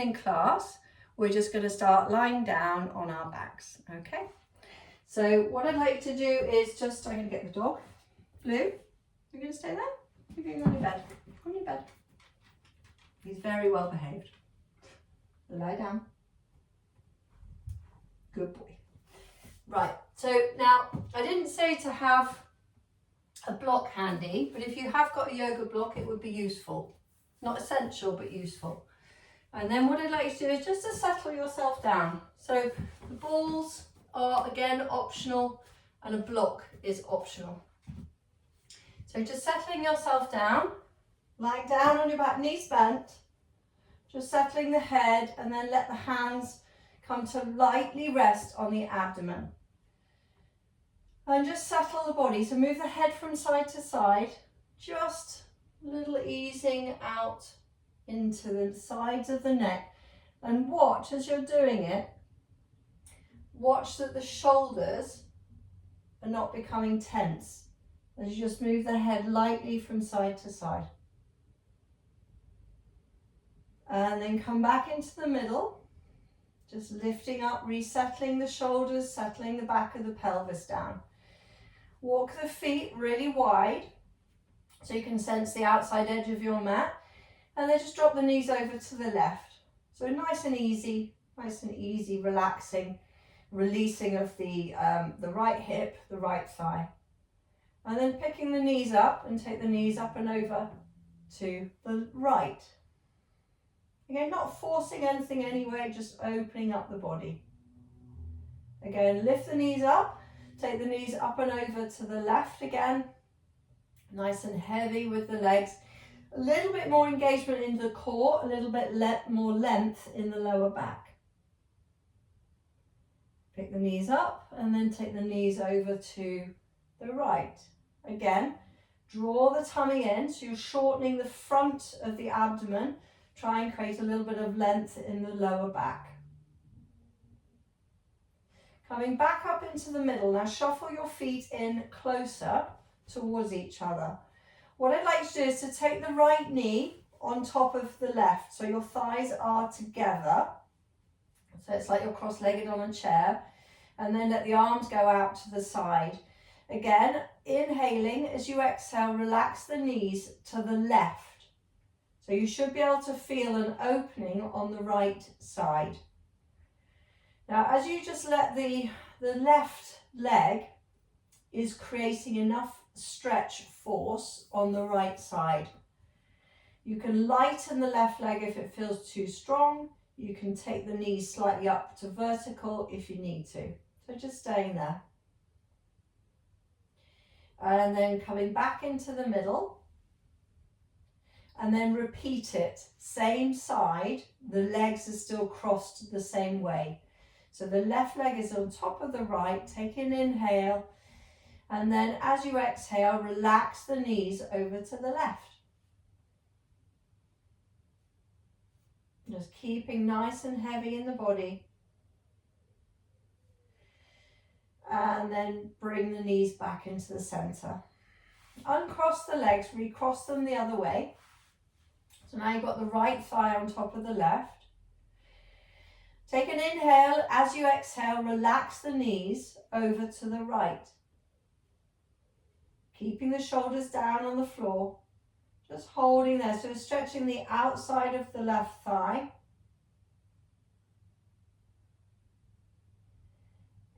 In class, we're just going to start lying down on our backs, okay? So what I'd like to do is just, I'm going to get the dog. Blue, you're going to stay there? You're going on your bed. On your bed. He's very well behaved. Lie down. Good boy. Right, so now I didn't say to have a block handy, but if you have got a yoga block, it would be useful. Not essential, but useful. And then what I'd like you to do is just to settle yourself down. So the balls are again optional and a block is optional. So just settling yourself down, lying down on your back, knees bent, just settling the head, and then let the hands come to lightly rest on the abdomen. And just settle the body. So move the head from side to side, just a little easing out into the sides of the neck, and watch as you're doing it, watch that the shoulders are not becoming tense as you just move the head lightly from side to side. And then come back into the middle, just lifting up, resettling the shoulders, settling the back of the pelvis down. Walk the feet really wide so you can sense the outside edge of your mat. And then just drop the knees over to the left. So nice and easy, relaxing, releasing of the right hip, the right thigh. And then picking the knees up and take the knees up and over to the right. Again, not forcing anything anyway, just opening up the body. Again, lift the knees up, take the knees up and over to the left again. Nice and heavy with the legs. A little bit more engagement in the core, a little bit more length in the lower back. Pick the knees up and then take the knees over to the right. Again, draw the tummy in, so you're shortening the front of the abdomen. Try and create a little bit of length in the lower back. Coming back up into the middle. Now shuffle your feet in closer towards each other. What I'd like to do is to take the right knee on top of the left, so your thighs are together. So it's like you're cross-legged on a chair, and then let the arms go out to the side. Again, inhaling, as you exhale, relax the knees to the left. So you should be able to feel an opening on the right side. Now, as you just let the left leg is creating enough stretch force on the right side. You can lighten the left leg if it feels too strong. You can take the knees slightly up to vertical if you need to. So just staying there. And then coming back into the middle. And then repeat it. Same side, the legs are still crossed the same way. So the left leg is on top of the right. Take an inhale. And then as you exhale, relax the knees over to the left. Just keeping nice and heavy in the body. And then bring the knees back into the center. Uncross the legs, recross them the other way. So now you've got the right thigh on top of the left. Take an inhale. As you exhale, relax the knees over to the right. Keeping the shoulders down on the floor, just holding there. So stretching the outside of the left thigh.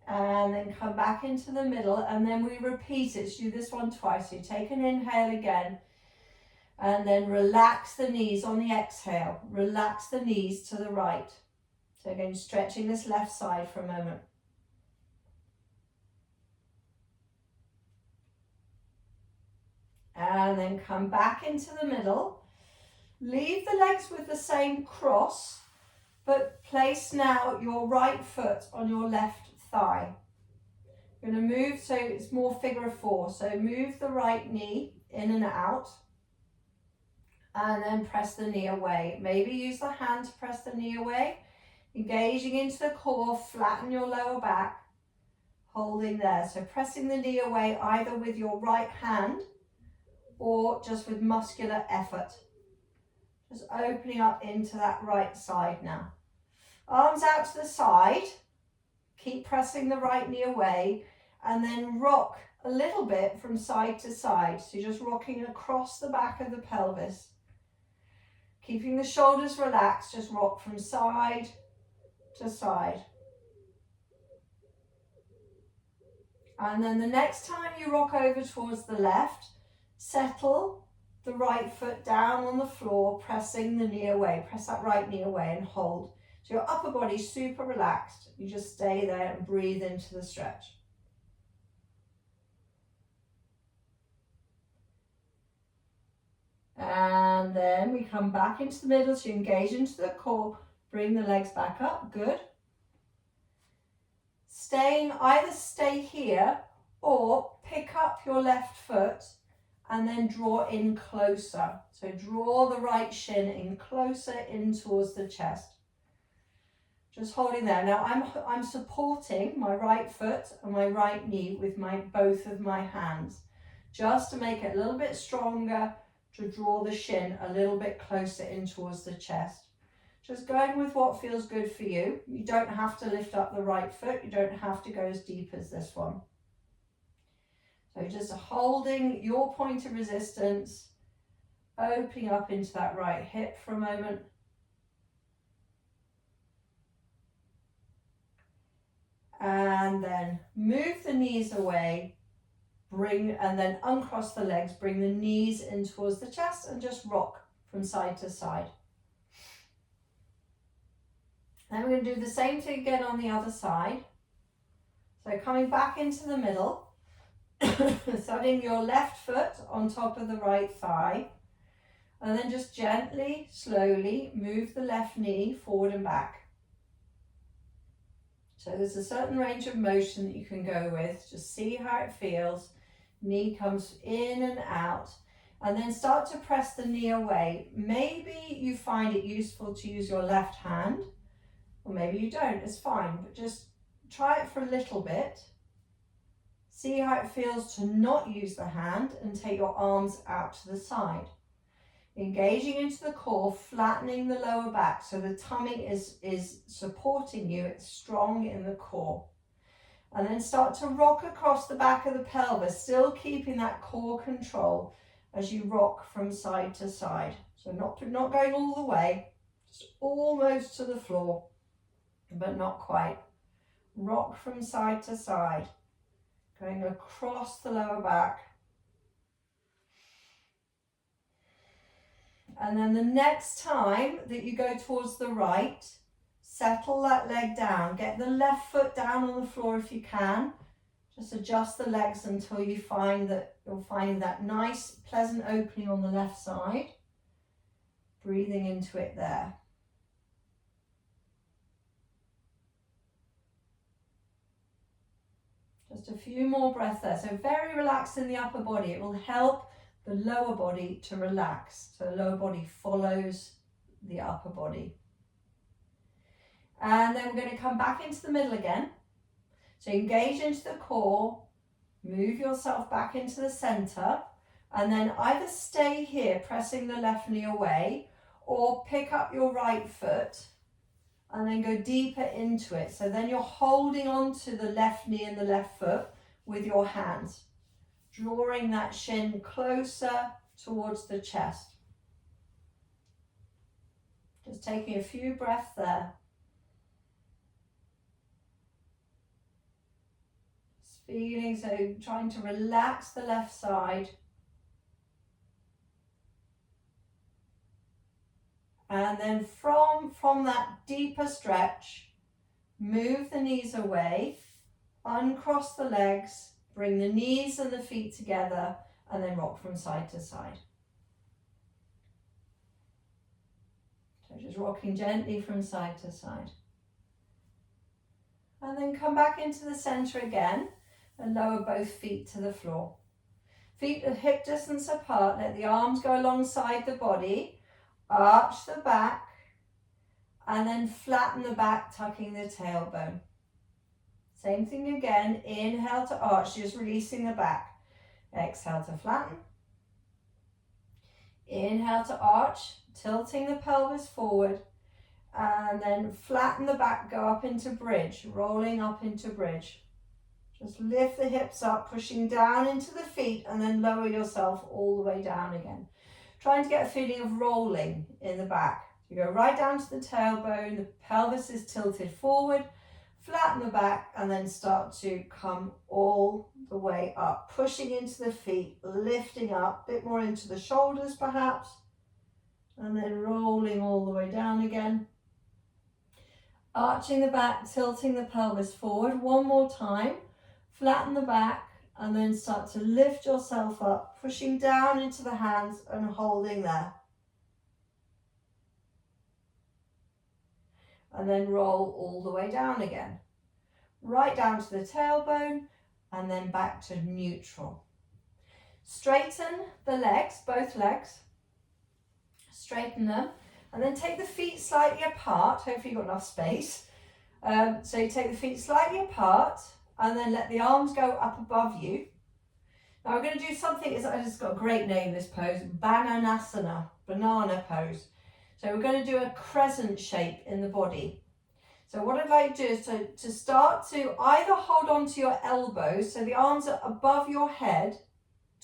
And then come back into the middle, and then we repeat it. So do this one twice. So you take an inhale again, and then relax the knees on the exhale. Relax the knees to the right. So again, stretching this left side for a moment. And then come back into the middle. Leave the legs with the same cross, but place now your right foot on your left thigh. You're going to move so it's more figure of four. So move the right knee in and out, and then press the knee away. Maybe use the hand to press the knee away. Engaging into the core, flatten your lower back, holding there. So pressing the knee away either with your right hand or just with muscular effort. Just opening up into that right side now. Arms out to the side. Keep pressing the right knee away and then rock a little bit from side to side. So you're just rocking across the back of the pelvis. Keeping the shoulders relaxed, just rock from side to side. And then the next time you rock over towards the left, settle the right foot down on the floor, pressing the knee away. Press that right knee away and hold. So your upper body's super relaxed. You just stay there and breathe into the stretch. And then we come back into the middle, so you engage into the core, bring the legs back up, good. Either stay here or pick up your left foot and then draw in closer. So draw the right shin in closer in towards the chest. Just holding there. Now I'm supporting my right foot and my right knee with both of my hands, just to make it a little bit stronger, to draw the shin a little bit closer in towards the chest. Just going with what feels good for you. You don't have to lift up the right foot. You don't have to go as deep as this one. So just holding your point of resistance, opening up into that right hip for a moment. And then move the knees away, and then uncross the legs, bring the knees in towards the chest and just rock from side to side. Then we're going to do the same thing again on the other side. So coming back into the middle, setting your left foot on top of the right thigh, and then just gently, slowly move the left knee forward and back. So there's a certain range of motion that you can go with. Just see how it feels. Knee comes in and out, and then start to press the knee away. Maybe you find it useful to use your left hand, or maybe you don't, it's fine, but just try it for a little bit. See how it feels to not use the hand and take your arms out to the side. Engaging into the core, flattening the lower back so the tummy is supporting you, it's strong in the core. And then start to rock across the back of the pelvis, still keeping that core control as you rock from side to side. So not going all the way, just almost to the floor, but not quite. Rock from side to side, going across the lower back. And then the next time that you go towards the right, settle that leg down. Get the left foot down on the floor if you can. Just adjust the legs until you find that you're finding that nice, pleasant opening on the left side. Breathing into it there. Just a few more breaths there. So very relaxed in the upper body. It will help the lower body to relax. So the lower body follows the upper body. And then we're going to come back into the middle again. So engage into the core, move yourself back into the center, and then either stay here pressing the left knee away, or pick up your right foot and then go deeper into it. So then you're holding on to the left knee and the left foot with your hands, drawing that shin closer towards the chest. Just taking a few breaths there. Just feeling, so trying to relax the left side. And then from that deeper stretch, move the knees away, uncross the legs, bring the knees and the feet together, and then rock from side to side. So just rocking gently from side to side. And then come back into the center again and lower both feet to the floor. Feet at hip distance apart, let the arms go alongside the body, arch the back, and then flatten the back, tucking the tailbone. Same thing again, inhale to arch, just releasing the back. Exhale to flatten. Inhale to arch, tilting the pelvis forward, and then flatten the back, go up into bridge, rolling up into bridge. Just lift the hips up, pushing down into the feet, and then lower yourself all the way down again. Trying to get a feeling of rolling in the back. You go right down to the tailbone, the pelvis is tilted forward, flatten the back, and then start to come all the way up, pushing into the feet, lifting up, a bit more into the shoulders perhaps, and then rolling all the way down again. Arching the back, tilting the pelvis forward. One more time. Flatten the back, and then start to lift yourself up, pushing down into the hands and holding there. And then roll all the way down again. Right down to the tailbone, and then back to neutral. Straighten the legs, both legs. Straighten them, and then take the feet slightly apart. Hopefully you've got enough space. So you take the feet slightly apart, and then let the arms go up above you. Now we're going to do something, it's got a great name, this pose, Konasana, banana pose. So we're going to do a crescent shape in the body. So what I'd like to do is to start to either hold on to your elbows, so the arms are above your head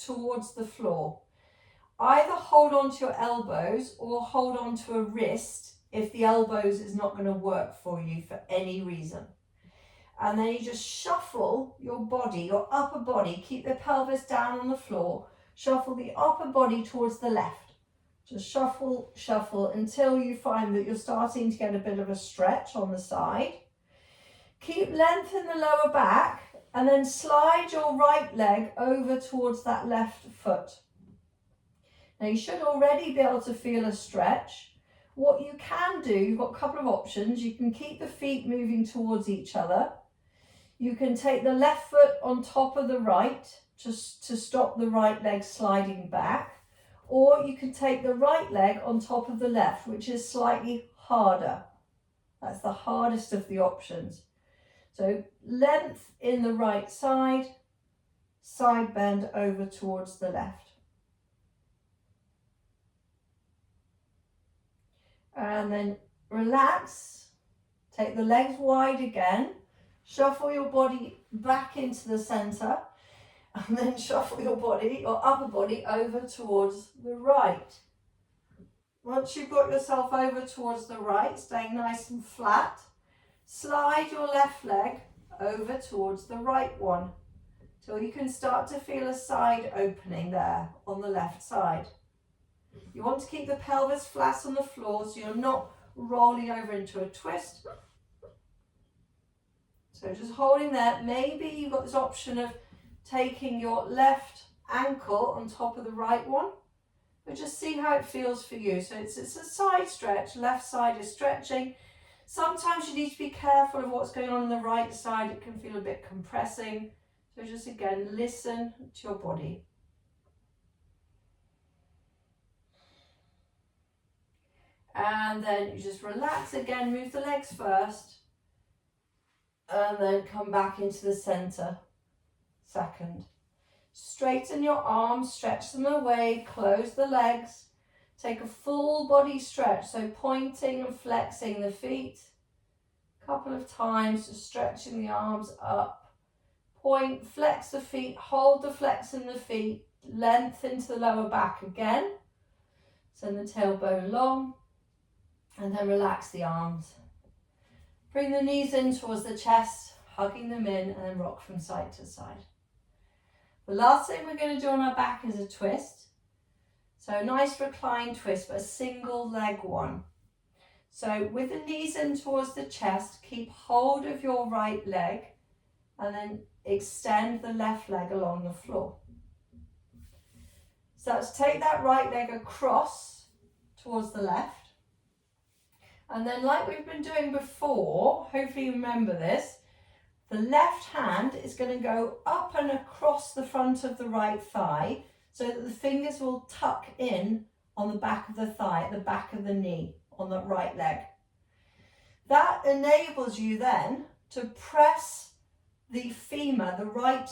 towards the floor. Either hold on to your elbows or hold on to a wrist if the elbows is not going to work for you for any reason. And then you just shuffle your body, your upper body, keep the pelvis down on the floor, shuffle the upper body towards the left. Just shuffle, shuffle until you find that you're starting to get a bit of a stretch on the side. Keep length in the lower back and then slide your right leg over towards that left foot. Now you should already be able to feel a stretch. What you can do, you've got a couple of options. You can keep the feet moving towards each other. You can take the left foot on top of the right just to stop the right leg sliding back. Or you can take the right leg on top of the left, which is slightly harder. That's the hardest of the options. So length in the right side, side bend over towards the left. And then relax, take the legs wide again, shuffle your body back into the center, and then shuffle your body, your upper body, over towards the right. Once you've got yourself over towards the right, staying nice and flat, slide your left leg over towards the right one, till you can start to feel a side opening there on the left side. You want to keep the pelvis flat on the floor so you're not rolling over into a twist. So just holding there. Maybe you've got this option of taking your left ankle on top of the right one, but just see how it feels for you. So it's a side stretch, left side is stretching. Sometimes you need to be careful of what's going on the right side. It can feel a bit compressing. So just again, listen to your body. And then you just relax again, move the legs first, and then come back into the center, second. Straighten your arms, stretch them away, close the legs, take a full body stretch, so pointing and flexing the feet, a couple of times, just stretching the arms up, point, flex the feet, hold the flex in the feet, length into the lower back again, send the tailbone long, and then relax the arms. Bring the knees in towards the chest, hugging them in, and then rock from side to side. The last thing we're going to do on our back is a twist. So a nice reclined twist, but a single leg one. So with the knees in towards the chest, keep hold of your right leg, and then extend the left leg along the floor. So let's take that right leg across towards the left. And then like we've been doing before, hopefully you remember this, the left hand is going to go up and across the front of the right thigh so that the fingers will tuck in on the back of the thigh, at the back of the knee, on the right leg. That enables you then to press the femur, the right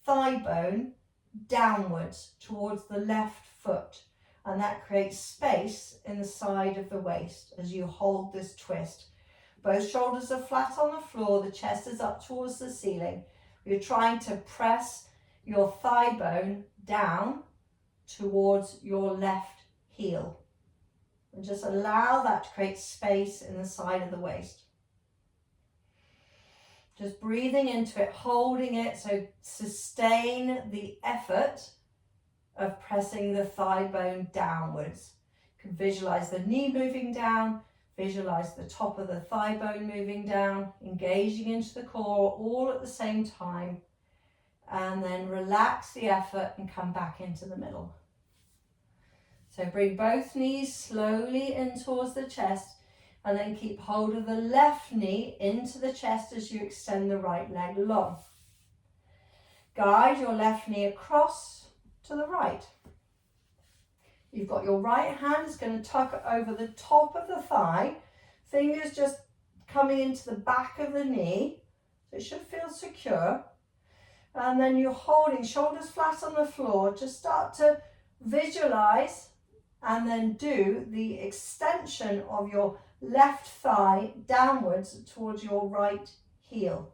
thigh bone, downwards towards the left foot. and that creates space in the side of the waist as you hold this twist. Both shoulders are flat on the floor, the chest is up towards the ceiling. You're trying to press your thigh bone down towards your left heel. And just allow that to create space in the side of the waist. Just breathing into it, holding it, so sustain the effort of pressing the thigh bone downwards. You can visualize the knee moving down, visualize the top of the thigh bone moving down, engaging into the core all at the same time, and then relax the effort and come back into the middle. So bring both knees slowly in towards the chest, and then keep hold of the left knee into the chest as you extend the right leg long. Guide your left knee across to the right. You've got your right hand is going to tuck over the top of the thigh, fingers just coming into the back of the knee, so it should feel secure. And then you're holding shoulders flat on the floor. Just start to visualize and then do the extension of your left thigh downwards towards your right heel.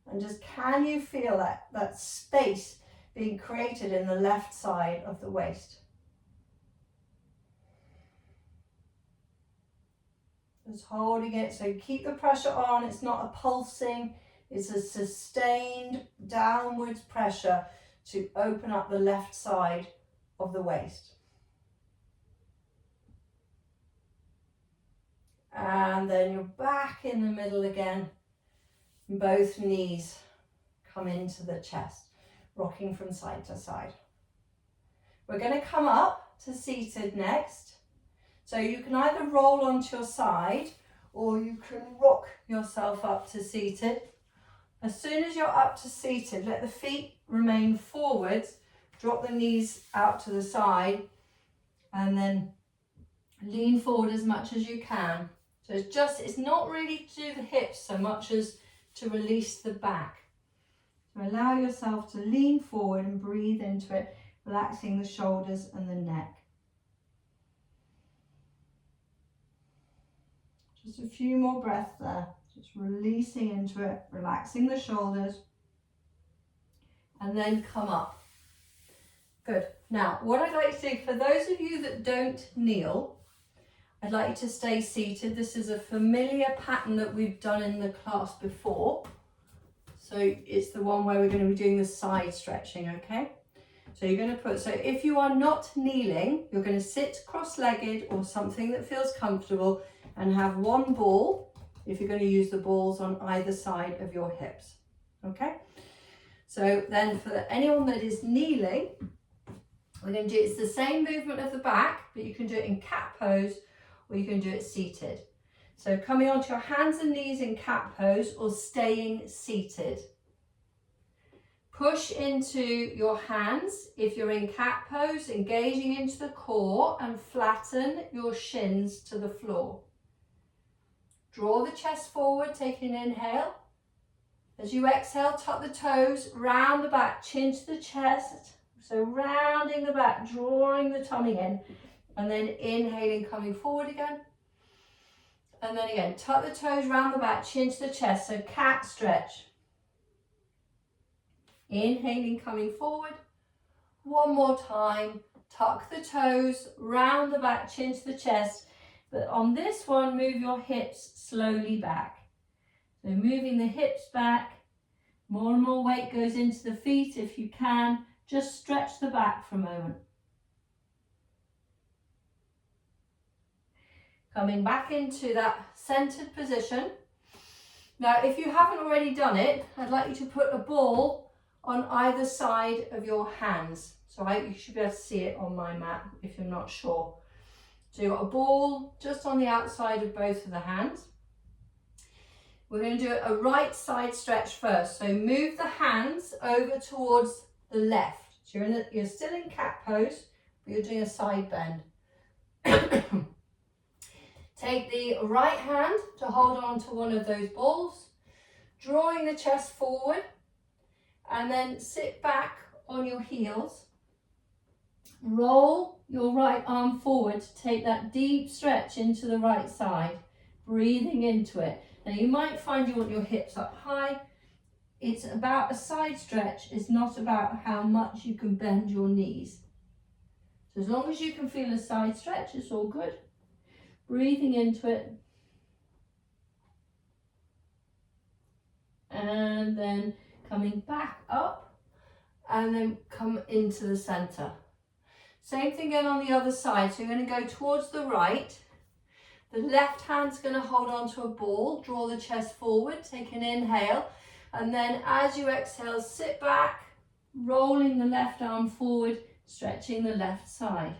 And just, can you feel that space being created in the left side of the waist? Just holding it, so keep the pressure on. It's not a pulsing, it's a sustained downwards pressure to open up the left side of the waist. And then you're back in the middle again. Both knees come into the chest, rocking from side to side. We're going to come up to seated next. So you can either roll onto your side or you can rock yourself up to seated. As soon as you're up to seated, let the feet remain forwards, drop the knees out to the side, and then lean forward as much as you can. So it's not really to do the hips so much as to release the back. So allow yourself to lean forward and breathe into it, relaxing the shoulders and the neck. Just a few more breaths there, just releasing into it, relaxing the shoulders, and then come up. Good. Now, what I'd like to do, for those of you that don't kneel, I'd like you to stay seated. This is a familiar pattern that we've done in the class before. So it's the one where we're going to be doing the side stretching, okay? So you're going to so if you are not kneeling, you're going to sit cross-legged or something that feels comfortable, and have one ball, if you're going to use the balls, on either side of your hips, okay? So then for anyone that is kneeling, we're going to do, it's the same movement of the back, but you can do it in cat pose or you can do it seated. So coming onto your hands and knees in cat pose or staying seated. Push into your hands if you're in cat pose, engaging into the core, and flatten your shins to the floor. Draw the chest forward, taking an inhale. As you exhale, tuck the toes, round the back, chin to the chest. So rounding the back, drawing the tummy in, and then inhaling, coming forward again. And then again, tuck the toes, round the back, chin to the chest. So cat stretch. Inhaling, coming forward. One more time, tuck the toes, round the back, chin to the chest. But on this one, move your hips slowly back. So moving the hips back, more and more weight goes into the feet if you can. Just stretch the back for a moment. Coming back into that centered position. Now, if you haven't already done it, I'd like you to put a ball on either side of your hands. So you should be able to see it on my mat if you're not sure. So you've got a ball just on the outside of both of the hands. We're going to do a right side stretch first. So move the hands over towards the left. So you're still in cat pose, but you're doing a side bend. Take the right hand to hold on to one of those balls, drawing the chest forward, and then sit back on your heels. Roll your right arm forward to take that deep stretch into the right side, breathing into it. Now you might find you want your hips up high. It's about a side stretch. It's not about how much you can bend your knees. So as long as you can feel a side stretch, it's all good. Breathing into it. And then coming back up and then come into the center. Same thing again on the other side. So you're going to go towards the right. The left hand's going to hold on to a ball, draw the chest forward, take an inhale. And then as you exhale, sit back, rolling the left arm forward, stretching the left side.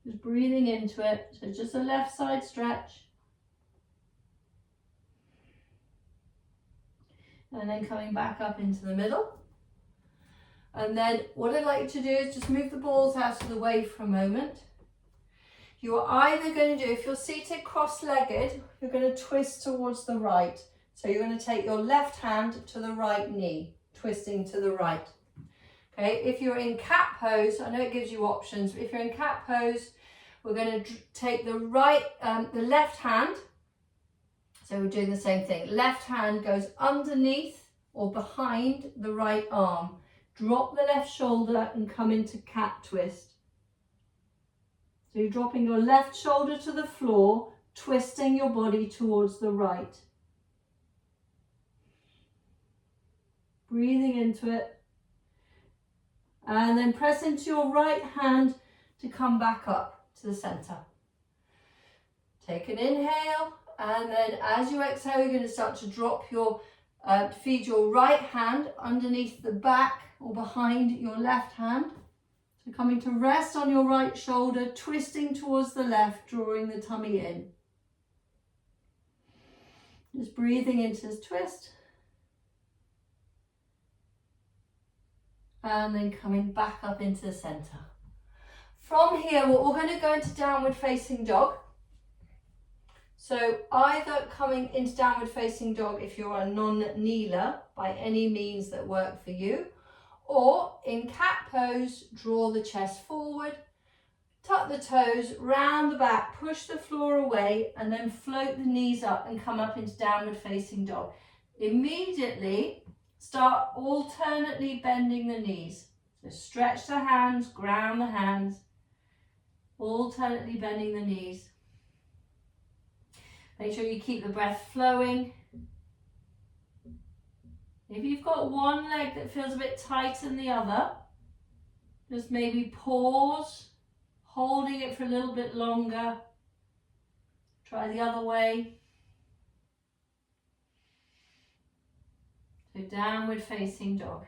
Just breathing into it. So just a left side stretch. And then coming back up into the middle. And then what I'd like you to do is just move the balls out of the way for a moment. You're either going to do, if you're seated cross-legged, you're going to twist towards the right. So you're going to take your left hand to the right knee, twisting to the right. Okay, if you're in cat pose, I know it gives you options, but if you're in cat pose, we're going to take the left hand. So we're doing the same thing. Left hand goes underneath or behind the right arm. Drop the left shoulder and come into cat twist. So you're dropping your left shoulder to the floor, twisting your body towards the right. Breathing into it. And then press into your right hand to come back up to the center. Take an inhale, and then as you exhale, you're going to start to drop your, feed your right hand underneath the back or behind your left hand. So coming to rest on your right shoulder, twisting towards the left, drawing the tummy in. Just breathing into this twist. And then coming back up into the center. From here, we're going to go into downward facing dog. So either coming into downward facing dog if you're a non-kneeler by any means that work for you, or in cat pose, draw the chest forward, tuck the toes, round the back, push the floor away, and then float the knees up and come up into downward facing dog. Immediately start alternately bending the knees. So stretch the hands, ground the hands, alternately bending the knees. Make sure you keep the breath flowing. If you've got one leg that feels a bit tighter than the other, just maybe pause, holding it for a little bit longer. Try the other way. So downward facing dog.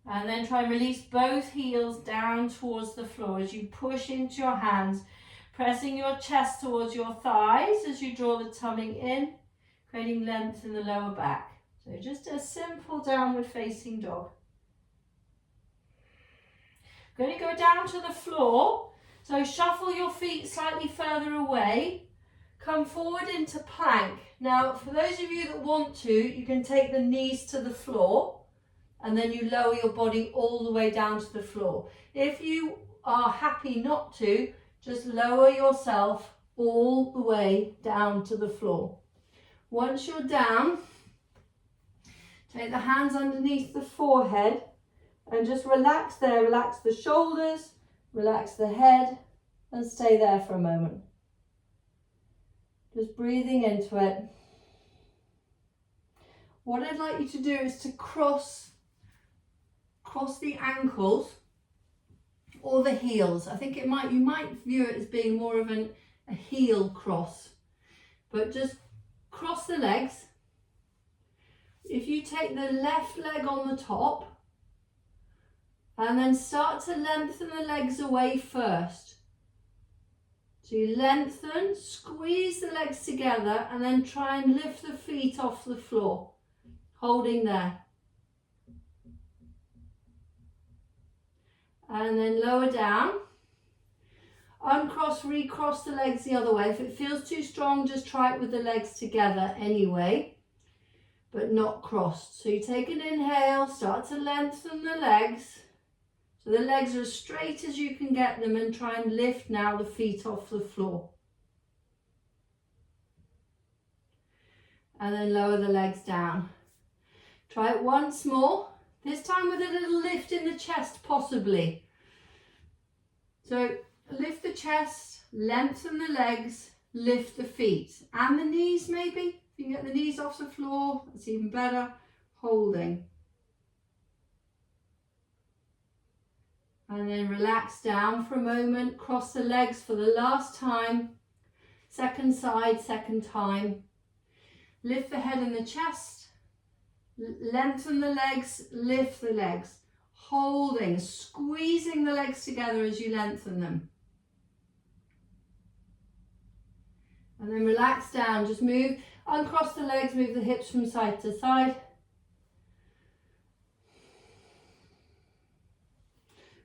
And then try and release both heels down towards the floor as you push into your hands, pressing your chest towards your thighs as you draw the tummy in, creating length in the lower back. So just a simple downward facing dog. Going to go down to the floor. So shuffle your feet slightly further away. Come forward into plank. Now, for those of you that want to, you can take the knees to the floor and then you lower your body all the way down to the floor. If you are happy not to, just lower yourself all the way down to the floor. Once you're down, take the hands underneath the forehead and just relax there. Relax the shoulders, relax the head, and stay there for a moment. Just breathing into it. What I'd like you to do is to cross the ankles or the heels. I think you might view it as being more of a heel cross, but just cross the legs. If you take the left leg on the top and then start to lengthen the legs away first. So you lengthen, squeeze the legs together and then try and lift the feet off the floor, holding there. And then lower down. Uncross, recross the legs the other way. If it feels too strong, just try it with the legs together anyway. but not crossed. So you take an inhale, start to lengthen the legs. So the legs are as straight as you can get them, and try and lift now the feet off the floor. And then lower the legs down. Try it once more, this time with a little lift in the chest possibly. So lift the chest, lengthen the legs, lift the feet and the knees maybe. If you can get the knees off the floor, that's even better. Holding. And then relax down for a moment, cross the legs for the last time. Second side, second time. Lift the head and the chest. Lengthen the legs, lift the legs. Holding, squeezing the legs together as you lengthen them. And then relax down, just move, uncross the legs, move the hips from side to side.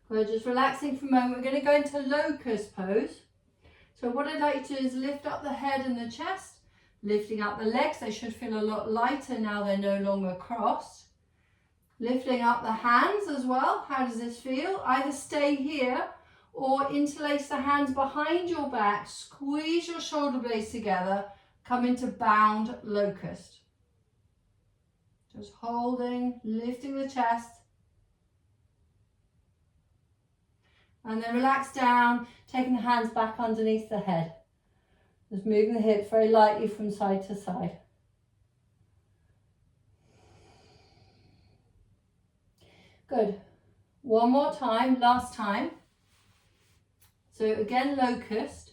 We're just relaxing for a moment. We're going to go into locust pose. So what I'd like to do is lift up the head and the chest, lifting up the legs. They should feel a lot lighter now they're no longer crossed. Lifting up the hands as well. How does this feel? Either stay here or interlace the hands behind your back, squeeze your shoulder blades together, come into bound locust. Just holding, lifting the chest. And then relax down, taking the hands back underneath the head. Just moving the hips very lightly from side to side. Good. One more time, last time. So again, locust.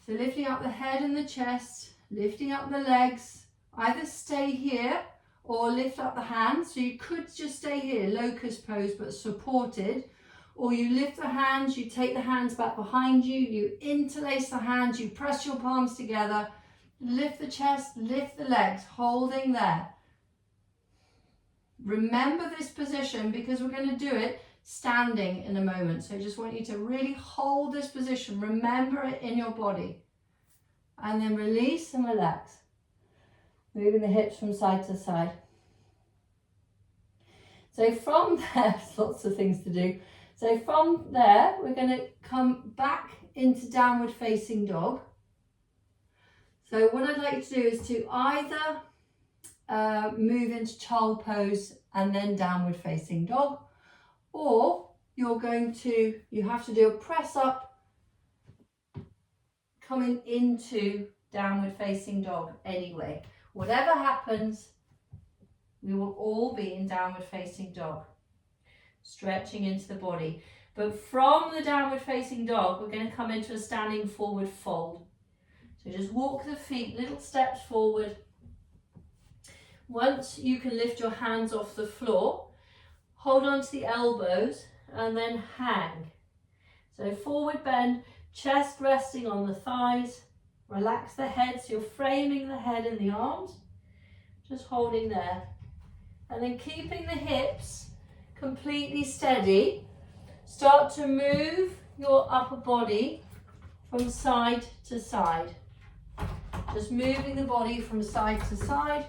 So lifting up the head and the chest, lifting up the legs. Either stay here or lift up the hands. So you could just stay here, locust pose, but supported. Or you lift the hands, you take the hands back behind you, you interlace the hands, you press your palms together, lift the chest, lift the legs, holding there. Remember this position because we're going to do it standing in a moment. So I just want you to really hold this position. Remember it in your body. And then release and relax. Moving the hips from side to side. So from there, there's lots of things to do. So from there, we're going to come back into downward facing dog. So what I'd like to do is to either move into child pose and then downward facing dog, or you have to do a press up coming into downward facing dog anyway. Whatever happens, we will all be in downward facing dog, stretching into the body. But from the downward facing dog, we're going to come into a standing forward fold. So just walk the feet little steps forward. Once you can lift your hands off the floor, hold on to the elbows and then hang. So forward bend, chest resting on the thighs. Relax the head, so you're framing the head and the arms. Just holding there. And then keeping the hips completely steady. Start to move your upper body from side to side. Just moving the body from side to side.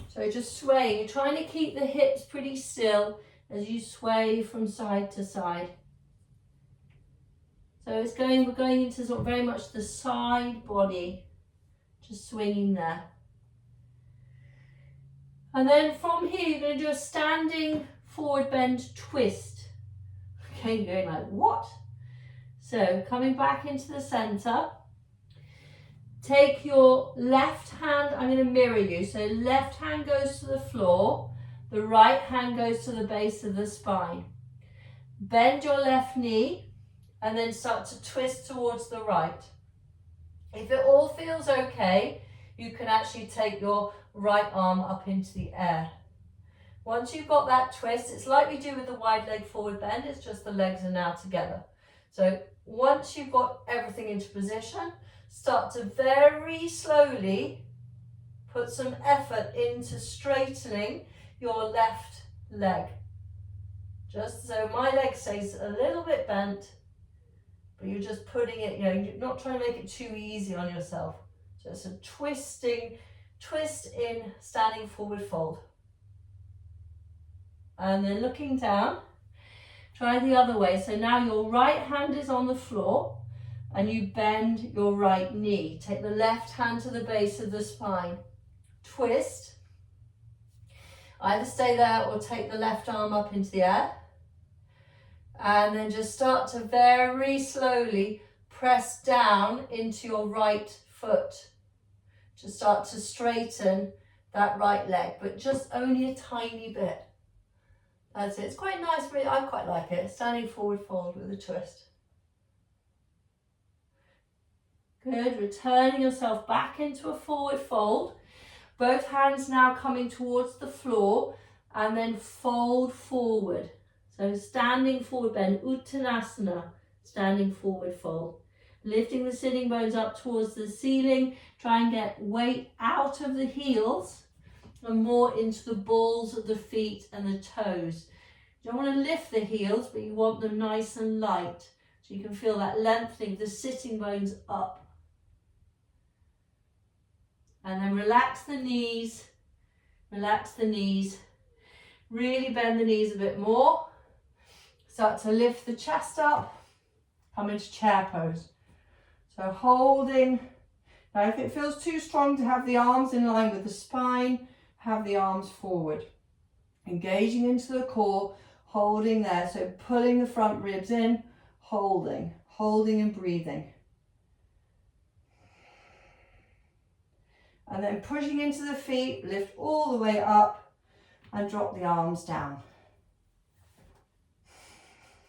So just swaying, you're trying to keep the hips pretty still as you sway from side to side. So we're going into sort of very much the side body, just swinging there. And then from here, you're going to do a standing forward bend twist. Okay, you're going like, what? So coming back into the center. Take your left hand, I'm going to mirror you. So left hand goes to the floor, the right hand goes to the base of the spine. Bend your left knee and then start to twist towards the right. If it all feels okay, you can actually take your right arm up into the air. Once you've got that twist, it's like we do with the wide leg forward bend, it's just the legs are now together. So once you've got everything into position, start to very slowly put some effort into straightening your left leg. Just so my leg stays a little bit bent, but you're just putting it, you're not trying to make it too easy on yourself. Just a twist in, standing forward fold. And then looking down, try the other way. So now your right hand is on the floor and you bend your right knee. Take the left hand to the base of the spine. Twist. Either stay there or take the left arm up into the air. And then just start to very slowly press down into your right foot. Just start to straighten that right leg, but just only a tiny bit. That's it. It's quite nice. I quite like it. Standing forward fold with a twist. Good. Returning yourself back into a forward fold. Both hands now coming towards the floor and then fold forward. So standing forward bend, Uttanasana, standing forward fold. Lifting the sitting bones up towards the ceiling. Try and get weight out of the heels and more into the balls of the feet and the toes. You don't want to lift the heels, but you want them nice and light. So you can feel that lengthening of the sitting bones up. And then relax the knees. Relax the knees. Really bend the knees a bit more. Start to lift the chest up. Come into chair pose. So holding. Now if it feels too strong to have the arms in line with the spine, have the arms forward. Engaging into the core, holding there. So pulling the front ribs in, holding and breathing. And then pushing into the feet, lift all the way up and drop the arms down.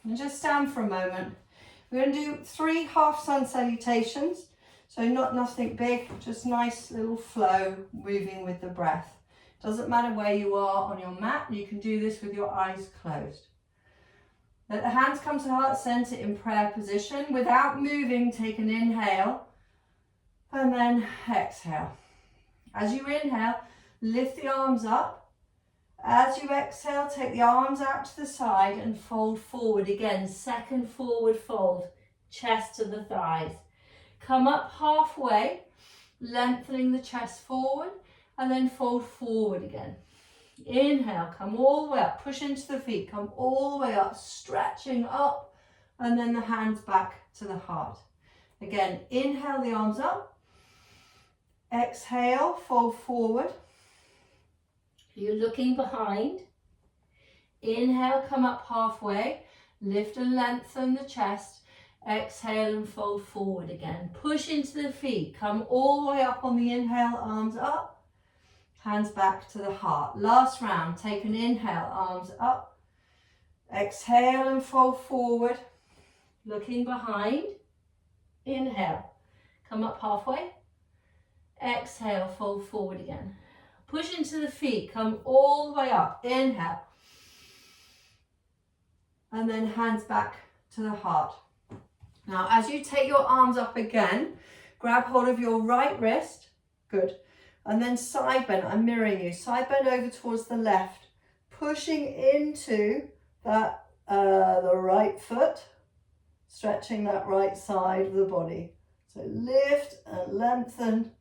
And just stand for a moment. We're going to do 3 half sun salutations. So nothing big, just nice little flow, moving with the breath. Doesn't matter where you are on your mat, you can do this with your eyes closed. Let the hands come to heart center in prayer position. Without moving, take an inhale and then exhale. As you inhale, lift the arms up. As you exhale, take the arms out to the side and fold forward again. Second forward fold, chest to the thighs. Come up halfway, lengthening the chest forward and then fold forward again. Inhale, come all the way up, push into the feet, come all the way up, stretching up and then the hands back to the heart. Again, inhale the arms up. Exhale, fold forward. You're looking behind. Inhale, come up halfway. Lift and lengthen the chest. Exhale and fold forward again. Push into the feet. Come all the way up on the inhale, arms up. Hands back to the heart. Last round. Take an inhale, arms up. Exhale and fold forward. Looking behind. Inhale. Come up halfway. Exhale, fold forward again. Push into the feet, come all the way up. Inhale. And then hands back to the heart. Now, as you take your arms up again, grab hold of your right wrist. Good. And then side bend. I'm mirroring you. Side bend over towards the left. Pushing into that the right foot. Stretching that right side of the body. So lift and lengthen.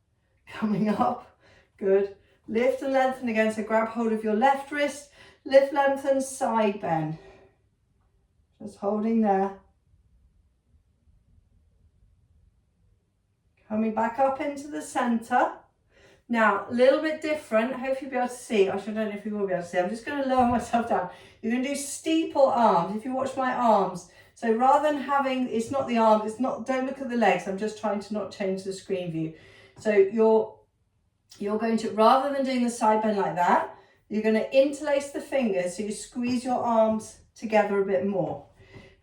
Coming up, good. Lift and lengthen again, so grab hold of your left wrist, lift, lengthen, side bend. Just holding there. Coming back up into the center. Now, a little bit different, I hope you'll be able to see. Actually, I don't know if you will be able to see. I'm just going to lower myself down. You're going to do steeple arms, if you watch my arms. So rather than having, it's not the arms, don't look at the legs, I'm just trying to not change the screen view. So you're going to, rather than doing the side bend like that, you're going to interlace the fingers so you squeeze your arms together a bit more.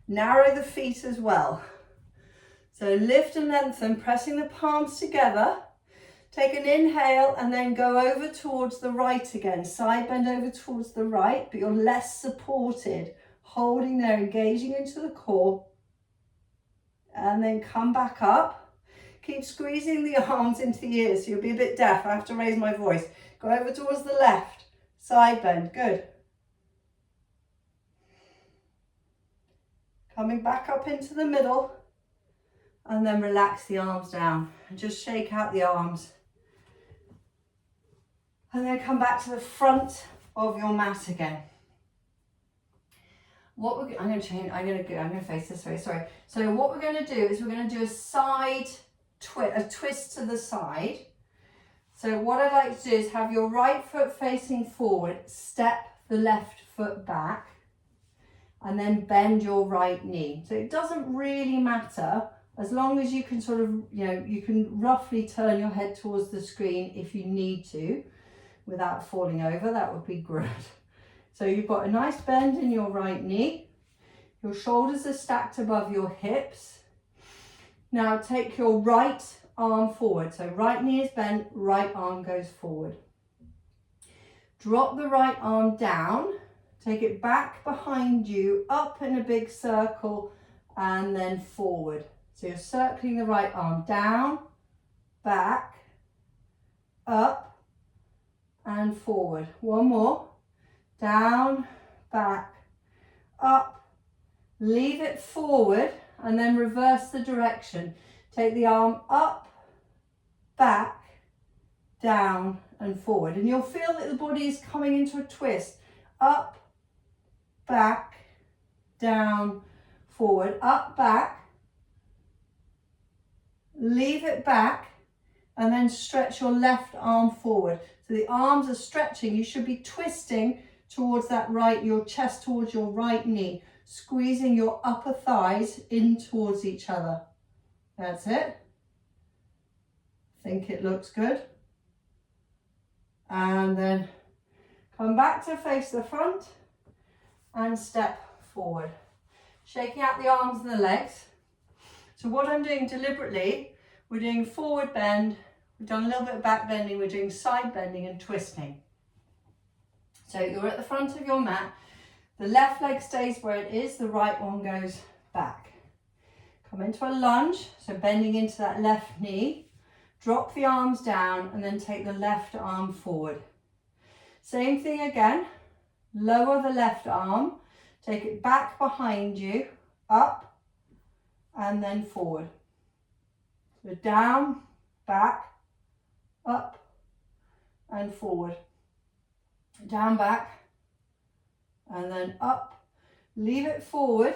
Narrow the feet as well. So lift and lengthen, pressing the palms together. Take an inhale and then go over towards the right again. Side bend over towards the right, but you're less supported. Holding there, engaging into the core. And then come back up. Keep squeezing the arms into the ears so you'll be a bit deaf. I have to raise my voice. Go over towards the left. Side bend. Good. Coming back up into the middle. and then relax the arms down and just shake out the arms. And then come back to the front of your mat again. What we're, I'm going to face this way, sorry. So what we're going to do is we're going to do a twist to the side. So what I'd like to do is have your right foot facing forward, step the left foot back, and then bend your right knee. So it doesn't really matter, as long as you can sort of, you can roughly turn your head towards the screen if you need to, without falling over, that would be good. So you've got a nice bend in your right knee. Your shoulders are stacked above your hips. Now take your right arm forward. So right knee is bent, right arm goes forward. Drop the right arm down. Take it back behind you, up in a big circle, and then forward. So you're circling the right arm down, back, up, and forward. One more. Down, back, up, leave it forward, and then reverse the direction. Take the arm up, back, down, and forward. And you'll feel that the body is coming into a twist. Up, back, down, forward, up, back, leave it back, and then stretch your left arm forward. So the arms are stretching. You should be twisting towards that right, your chest towards your right knee, squeezing your upper thighs in towards each other. That's it. Think it looks good. And then come back to face the front and step forward. Shaking out the arms and the legs. So what I'm doing deliberately, we're doing forward bend, we've done a little bit of back bending, we're doing side bending and twisting. So you're at the front of your mat, the left leg stays where it is, the right one goes back. Come into a lunge, so bending into that left knee, drop the arms down and then take the left arm forward. Same thing again, lower the left arm, take it back behind you, up and then forward. So down, back, up and forward. Down, back, and then up, leave it forward,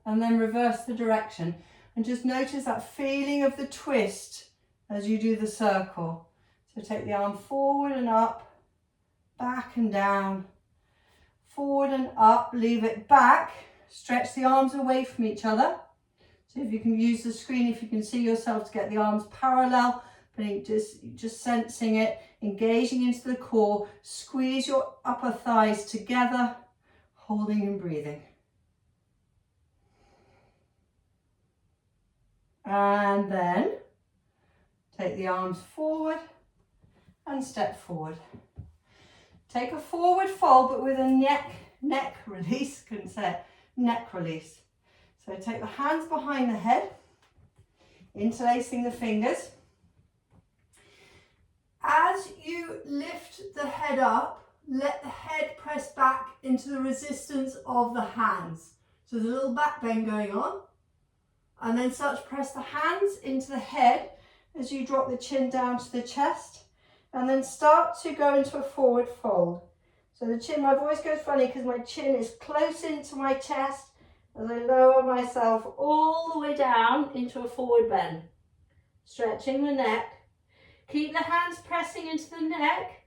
and then reverse the direction. And just notice that feeling of the twist as you do the circle. So take the arm forward and up, back and down, forward and up, leave it back, stretch the arms away from each other. So if you can use the screen, if you can see yourself, to get the arms parallel, but just sensing it, engaging into the core, squeeze your upper thighs together, holding and breathing. And then take the arms forward and step forward. Take a forward fold, but with a neck release, couldn't say it, neck release. So take the hands behind the head, interlacing the fingers. As you lift the head up, let the head press back into the resistance of the hands. So there's a little back bend going on. And then start to press the hands into the head as you drop the chin down to the chest. And then start to go into a forward fold. So the chin, my voice goes funny because my chin is close into my chest as I lower myself all the way down into a forward bend. Stretching the neck. Keep the hands pressing into the neck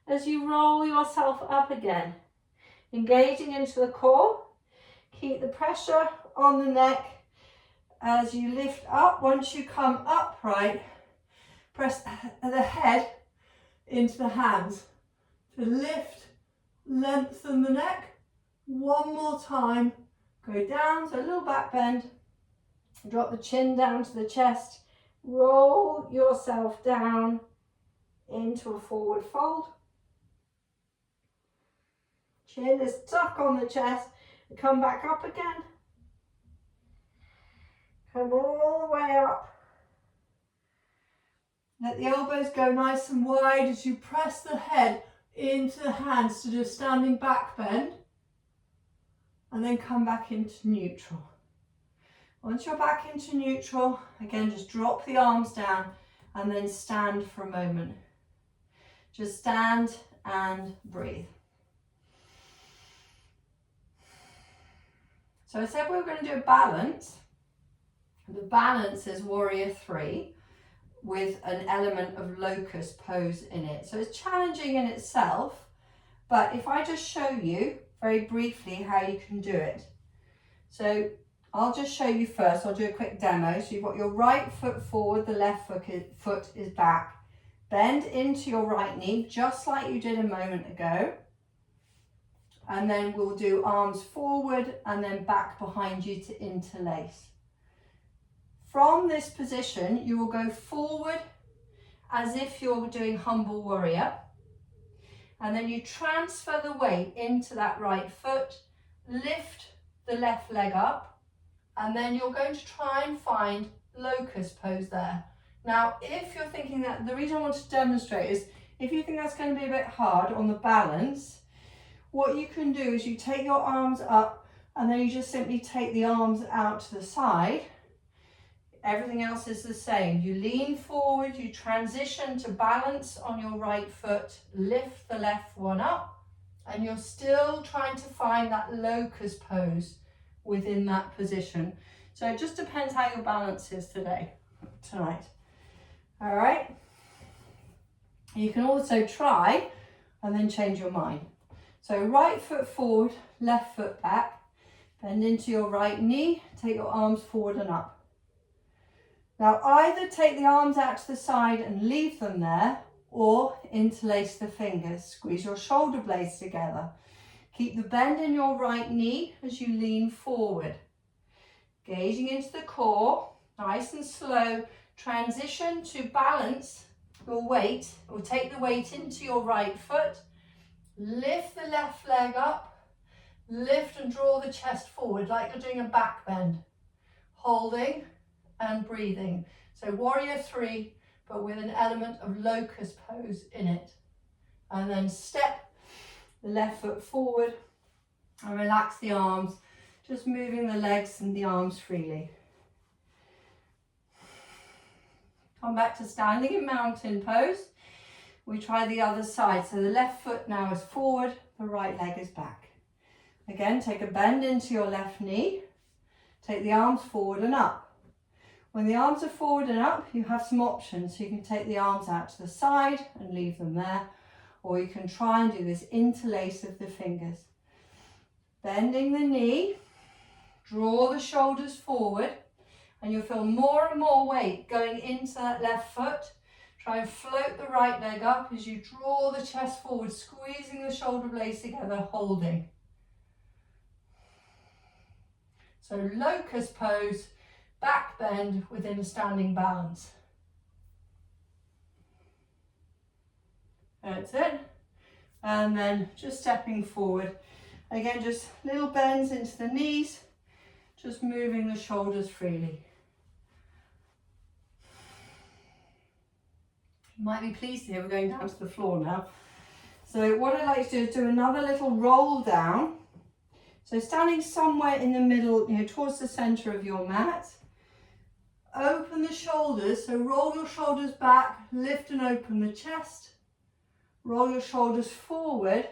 as you roll yourself up again. Engaging into the core. Keep the pressure on the neck as you lift up. Once you come upright, press the head into the hands to lift, lengthen the neck. One more time. Go down, so a little back bend. Drop the chin down to the chest. Roll yourself down into a forward fold. Chin is stuck on the chest. Come back up again. Come all the way up. Let the elbows go nice and wide as you press the head into the hands to do a standing back bend. And then come back into neutral. Once you're back into neutral, again, just drop the arms down and then stand for a moment. Just stand and breathe. So I said we were going to do a balance. The balance is warrior 3 with an element of locust pose in it. So it's challenging in itself, but if I just show you very briefly how you can do it. So I'll just show you first. I'll do a quick demo. So you've got your right foot forward, the left foot is back. Bend into your right knee, just like you did a moment ago. And then we'll do arms forward and then back behind you to interlace. From this position, you will go forward as if you're doing humble warrior. And then you transfer the weight into that right foot, lift the left leg up, and then you're going to try and find locust pose there. Now, if you're thinking that, the reason I want to demonstrate is, if you think that's going to be a bit hard on the balance, what you can do is you take your arms up and then you just simply take the arms out to the side. Everything else is the same. You lean forward, you transition to balance on your right foot, lift the left one up, and you're still trying to find that locust pose within that position. So it just depends how your balance is tonight. All right. You can also try and then change your mind. So right foot forward, left foot back, bend into your right knee, take your arms forward and up. Now either take the arms out to the side and leave them there, or interlace the fingers. Squeeze your shoulder blades together. Keep the bend in your right knee as you lean forward. Gazing into the core, nice and slow. Transition to balance your weight, or take the weight into your right foot. Lift the left leg up. Lift and draw the chest forward like you're doing a back bend. Holding and breathing. So warrior 3, but with an element of locust pose in it. And then step the left foot forward and relax the arms, just moving the legs and the arms freely. Come back to standing in mountain pose. We try the other side. So the left foot now is forward, the right leg is back. Again, take a bend into your left knee. Take the arms forward and up. When the arms are forward and up, you have some options. So you can take the arms out to the side and leave them there, or you can try and do this interlace of the fingers. Bending the knee, draw the shoulders forward, and you'll feel more and more weight going into that left foot. Try and float the right leg up as you draw the chest forward, squeezing the shoulder blades together, holding. So locust pose, back bend within a standing balance. That's it. And then just stepping forward. Again, just little bends into the knees, just moving the shoulders freely. You might be pleased here, we're going down to the floor now. So what I like to do is do another little roll down. So standing somewhere in the middle, towards the center of your mat. Open the shoulders, so roll your shoulders back, lift and open the chest. Roll your shoulders forward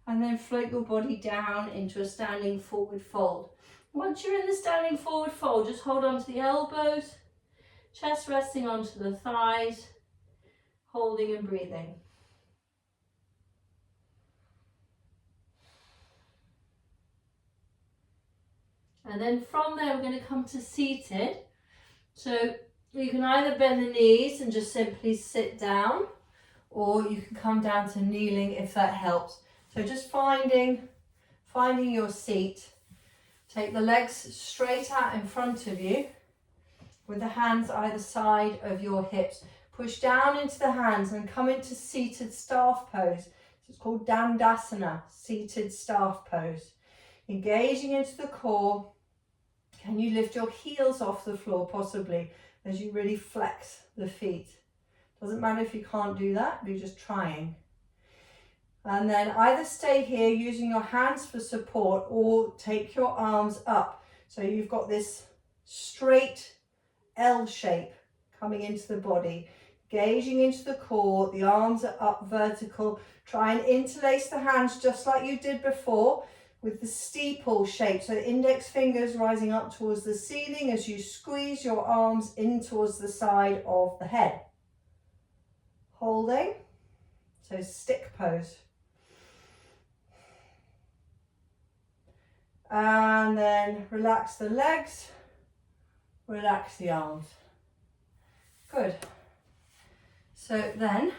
and then float your body down into a standing forward fold. Once you're in the standing forward fold, just hold on to the elbows, chest resting onto the thighs, holding and breathing. And then from there, we're going to come to seated. So you can either bend the knees and just simply sit down, or you can come down to kneeling if that helps. So just finding your seat. Take the legs straight out in front of you with the hands either side of your hips. Push down into the hands and come into seated staff pose. It's called Dandasana, seated staff pose. Engaging into the core. Can you lift your heels off the floor possibly as you really flex the feet? Doesn't matter if you can't do that, you're just trying. And then either stay here using your hands for support or take your arms up. So you've got this straight L shape coming into the body, gazing into the core. The arms are up vertical. Try and interlace the hands just like you did before with the steeple shape. So index fingers rising up towards the ceiling as you squeeze your arms in towards the side of the head. Holding, so stick pose. And then relax the legs, relax the arms. Good. So then,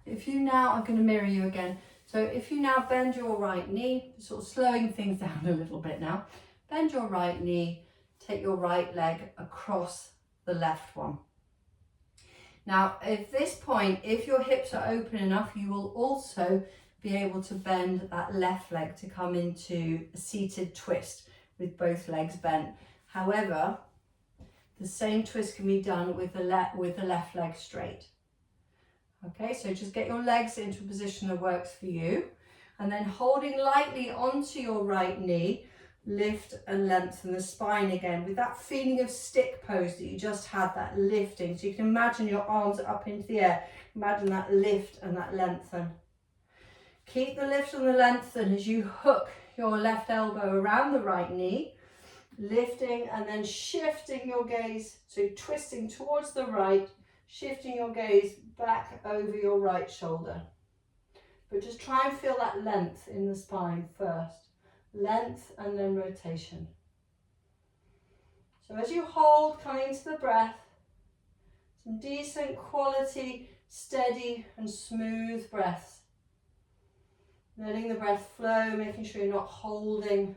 if you now, I'm going to mirror you again. So if you now bend your right knee, sort of slowing things down a little bit now, bend your right knee, take your right leg across the left one. Now, at this point, if your hips are open enough, you will also be able to bend that left leg to come into a seated twist with both legs bent. However, the same twist can be done with the left leg straight. Okay, so just get your legs into a position that works for you, and then holding lightly onto your right knee, lift and lengthen the spine again with that feeling of stick pose that you just had, that lifting. So you can imagine your arms up into the air. Imagine that lift and that lengthen. Keep the lift and the lengthen as you hook your left elbow around the right knee, lifting and then shifting your gaze, so twisting towards the right, shifting your gaze back over your right shoulder. But just try and feel that length in the spine first. Length and then rotation. So as you hold, coming into the breath, some decent quality, steady and smooth breaths. Letting the breath flow, making sure you're not holding.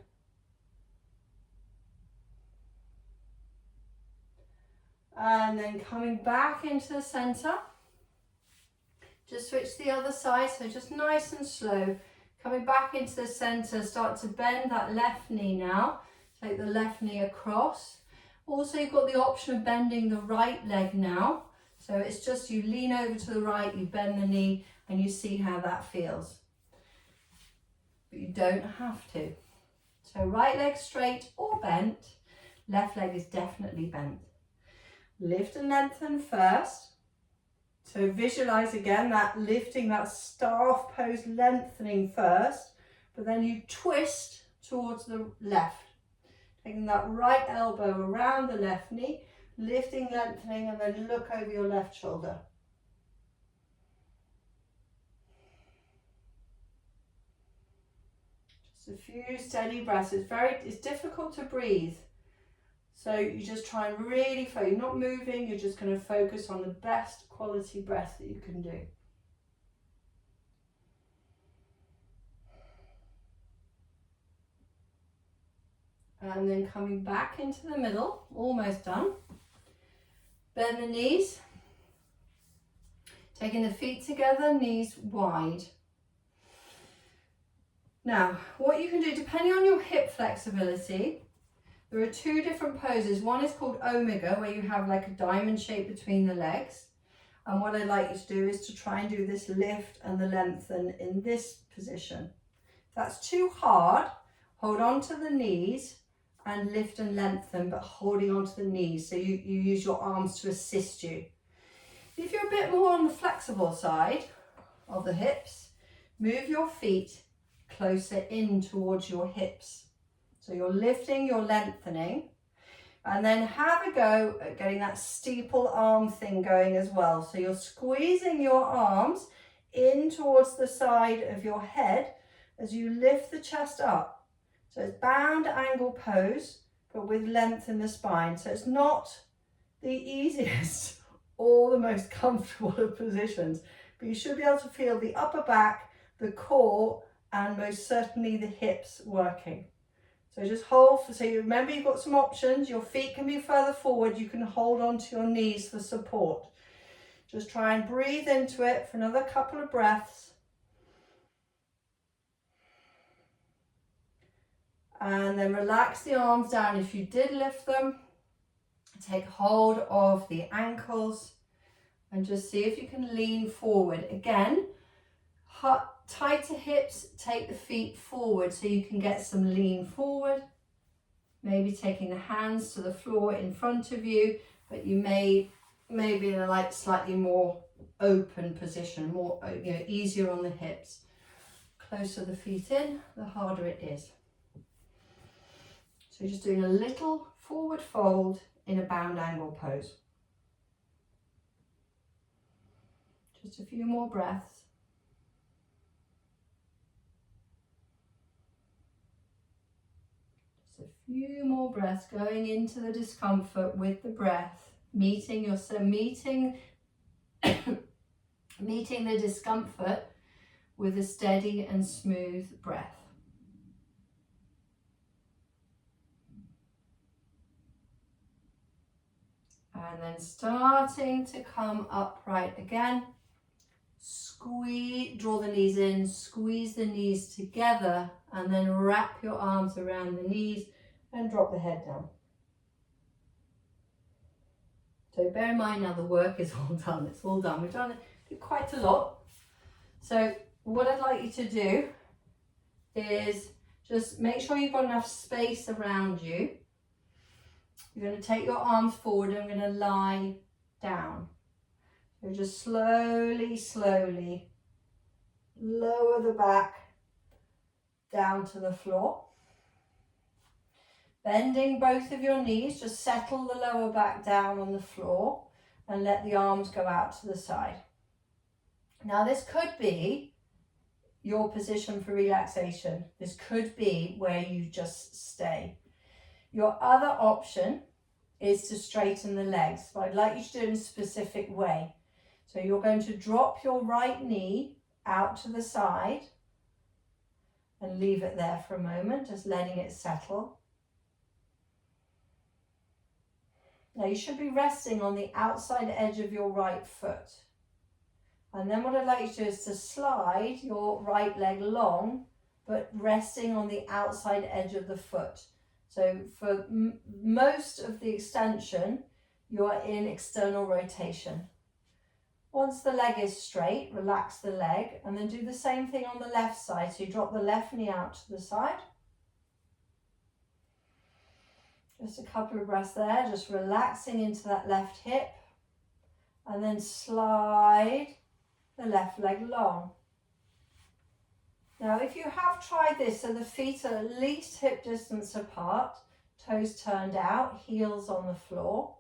And then coming back into the center. Just switch to the other side, so just nice and slow. Coming back into the center, start to bend that left knee now. Take the left knee across. Also, you've got the option of bending the right leg now. So it's just you lean over to the right, you bend the knee, and you see how that feels. But you don't have to. So right leg straight or bent, left leg is definitely bent. Lift and lengthen first. So visualize again that lifting, that staff pose, lengthening first, but then you twist towards the left. Taking that right elbow around the left knee, lifting, lengthening, and then look over your left shoulder. Just a few steady breaths. It's difficult to breathe. So you just try and really focus. You're not moving, you're just going to focus on the best quality breath that you can do. And then coming back into the middle, almost done. Bend the knees. Taking the feet together, knees wide. Now, what you can do, depending on your hip flexibility, there are two different poses. One is called Omega, where you have like a diamond shape between the legs. And what I'd like you to do is to try and do this lift and the lengthen in this position. If that's too hard, hold on to the knees and lift and lengthen, but holding on to the knees. So you use your arms to assist you. If you're a bit more on the flexible side of the hips, move your feet closer in towards your hips. So you're lifting, you're lengthening, and then have a go at getting that steeple arm thing going as well. So you're squeezing your arms in towards the side of your head as you lift the chest up. So it's bound angle pose, but with length in the spine. So it's not the easiest or the most comfortable of positions, but you should be able to feel the upper back, the core, and most certainly the hips working. So just hold, so you remember you've got some options. Your feet can be further forward. You can hold onto your knees for support. Just try and breathe into it for another couple of breaths. And then relax the arms down. If you did lift them, take hold of the ankles and just see if you can lean forward. Again, tighter hips, take the feet forward so you can get some lean forward. maybe taking the hands to the floor in front of you, but you may be in a like slightly more open position, more, you know, easier on the hips. Closer the feet in, the harder it is. So just doing a little forward fold in a bound angle pose. Just a few more breaths. Just a few more breaths, going into the discomfort with the breath, meeting the discomfort with a steady and smooth breath. And then starting to come upright again. Squeeze, draw the knees in, squeeze the knees together, and then wrap your arms around the knees and drop the head down. So bear in mind now the work is all done. It's all done. We've done it quite a lot. So what I'd like you to do is just make sure you've got enough space around you. You're going to take your arms forward and I'm going to lie down. So just slowly, slowly lower the back down to the floor. Bending both of your knees, just settle the lower back down on the floor and let the arms go out to the side. Now this could be your position for relaxation. This could be where you just stay. Your other option is to straighten the legs, but I'd like you to do it in a specific way. So you're going to drop your right knee out to the side and leave it there for a moment, just letting it settle. Now you should be resting on the outside edge of your right foot. And then what I'd like you to do is to slide your right leg long, but resting on the outside edge of the foot. So for most of the extension, you are in external rotation. Once the leg is straight, relax the leg and then do the same thing on the left side. So you drop the left knee out to the side. Just a couple of breaths there, just relaxing into that left hip and then slide the left leg long. Now if you have tried this, so the feet are at least hip distance apart, toes turned out, heels on the floor.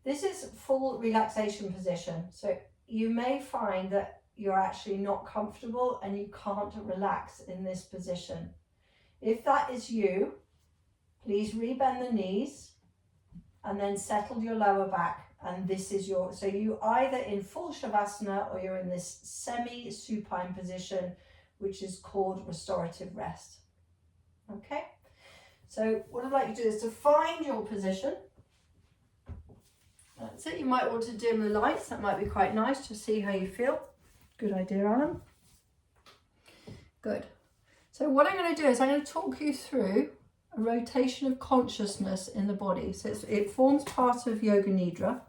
This is full relaxation position, so you may find that you're actually not comfortable and you can't relax in this position. If that is you, please rebend the knees and then settle your lower back. And this is your, so you either in full Shavasana or you're in this semi-supine position, which is called restorative rest. Okay, so what I'd like you to do is to find your position. That's it. You might want to dim the lights. That might be quite nice to see how you feel. Good idea, Alan. Good. So what I'm going to do is I'm going to talk you through a rotation of consciousness in the body. So it forms part of Yoga Nidra.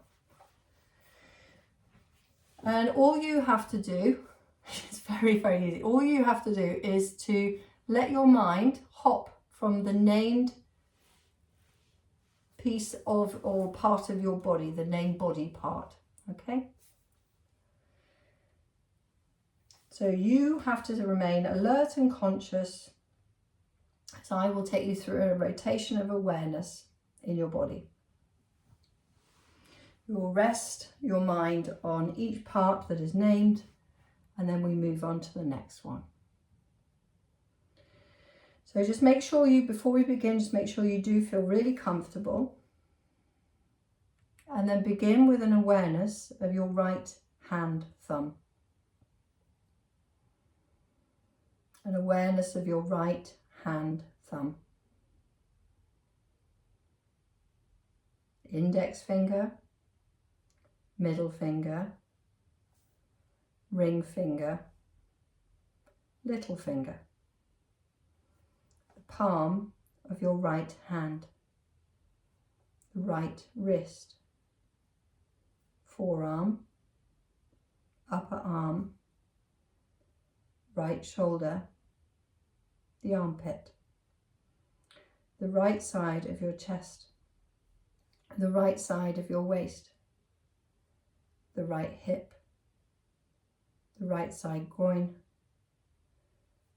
And all you have to do, it's very, very easy. All you have to do is to let your mind hop from the named piece of or part of your body, the named body part, okay? So you have to remain alert and conscious. So I will take you through a rotation of awareness in your body. You will rest your mind on each part that is named, and then we move on to the next one. So just make sure you, before we begin, just make sure you do feel really comfortable. And then begin with an awareness of your right hand thumb. An awareness of your right hand thumb. Index finger, middle finger, ring finger, little finger. The palm of your right hand, the right wrist, forearm, upper arm, right shoulder, the armpit, the right side of your chest, the right side of your waist, the right hip, the right side groin,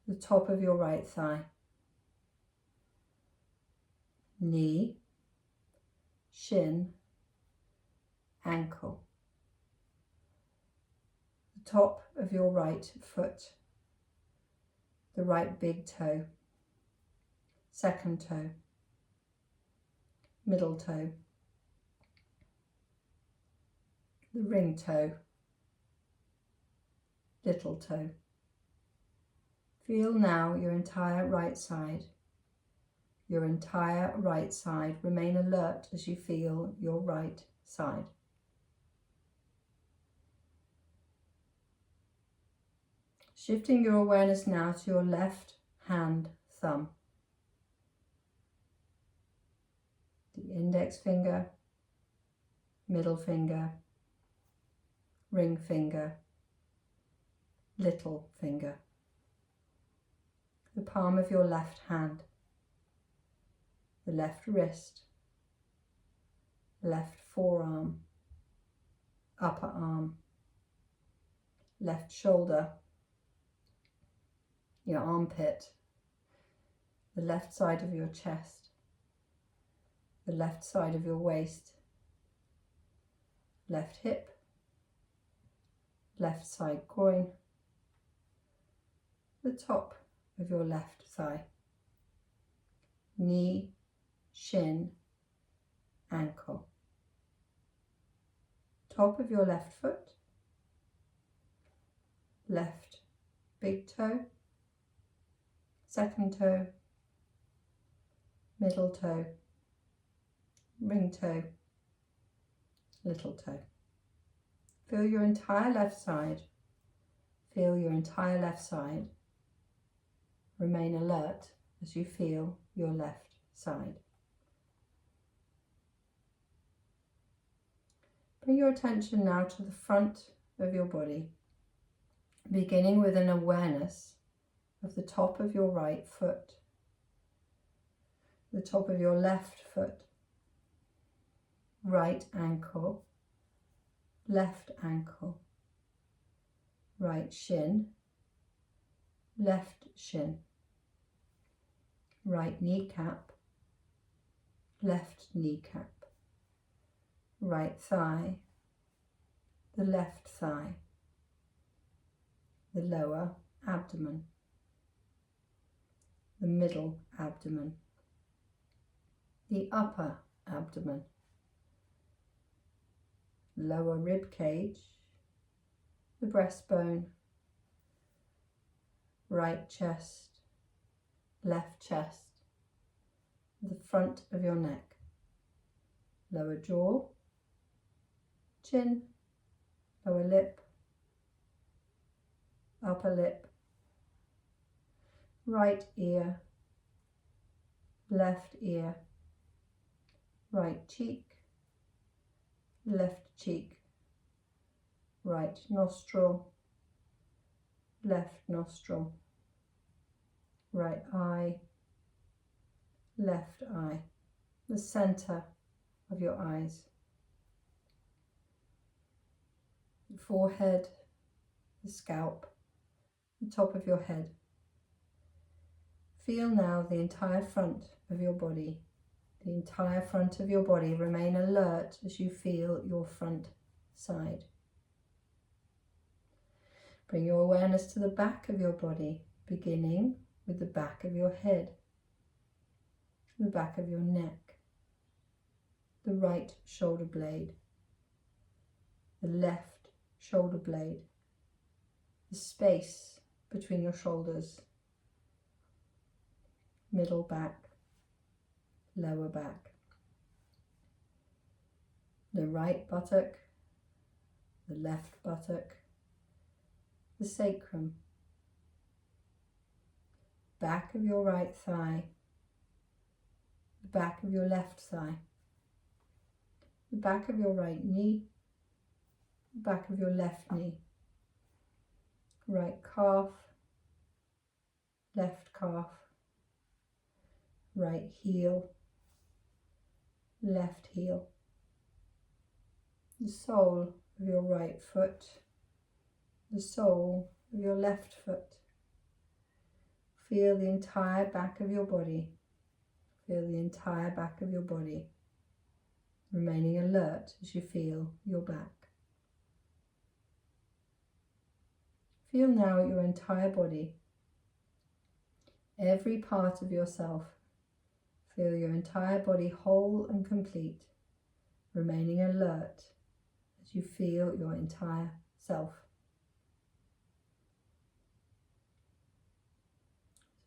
the top of your right thigh, knee, shin, ankle, the top of your right foot, the right big toe, second toe, middle toe, the ring toe, little toe. Feel now your entire right side. Your entire right side. Remain alert as you feel your right side. Shifting your awareness now to your left hand thumb. The index finger, middle finger, ring finger, little finger. The palm of your left hand, the left wrist, left forearm, upper arm, left shoulder, your armpit, the left side of your chest, the left side of your waist, left hip, left side groin, the top of your left thigh, knee, shin, ankle, top of your left foot, left big toe, second toe, middle toe, ring toe, little toe. Feel your entire left side. Feel your entire left side. Remain alert as you feel your left side. Bring your attention now to the front of your body, beginning with an awareness of the top of your right foot, the top of your left foot, right ankle, left ankle, right shin, left shin, right kneecap, left kneecap, right thigh, the left thigh, the lower abdomen, the middle abdomen, the upper abdomen, lower rib cage, the breastbone, right chest, left chest, the front of your neck, lower jaw, chin, lower lip, upper lip, right ear, left ear, right cheek, left cheek, right nostril, left nostril, right eye, left eye, the center of your eyes, the forehead, the scalp, the top of your head. Feel now the entire front of your body. The entire front of your body. Remain alert as you feel your front side. Bring your awareness to the back of your body, beginning with the back of your head, the back of your neck, the right shoulder blade, the left shoulder blade, the space between your shoulders, middle back, lower back, the right buttock, the left buttock, the sacrum, back of your right thigh, the back of your left thigh, the back of your right knee, the back of your left knee, right calf, right heel, left heel, the sole of your right foot, the sole of your left foot. Feel the entire back of your body. Feel the entire back of your body, remaining alert as you feel your back. Feel now your entire body, every part of yourself. Feel your entire body whole and complete, remaining alert as you feel your entire self.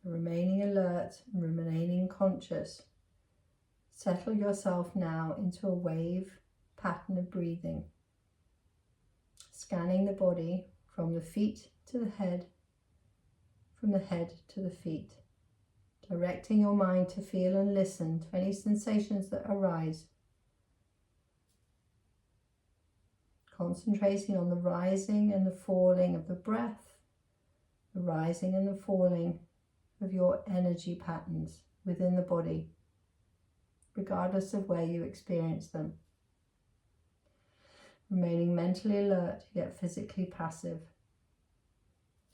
So remaining alert and remaining conscious, settle yourself now into a wave pattern of breathing, scanning the body from the feet to the head, from the head to the feet, directing your mind to feel and listen to any sensations that arise, concentrating on the rising and the falling of the breath, the rising and the falling of your energy patterns within the body, regardless of where you experience them. Remaining mentally alert yet physically passive,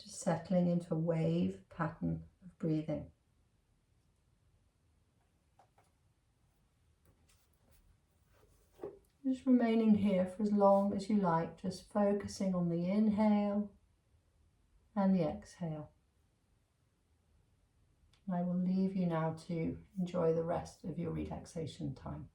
just settling into a wave pattern of breathing. Just remaining here for as long as you like, just focusing on the inhale and the exhale. I will leave you now to enjoy the rest of your relaxation time.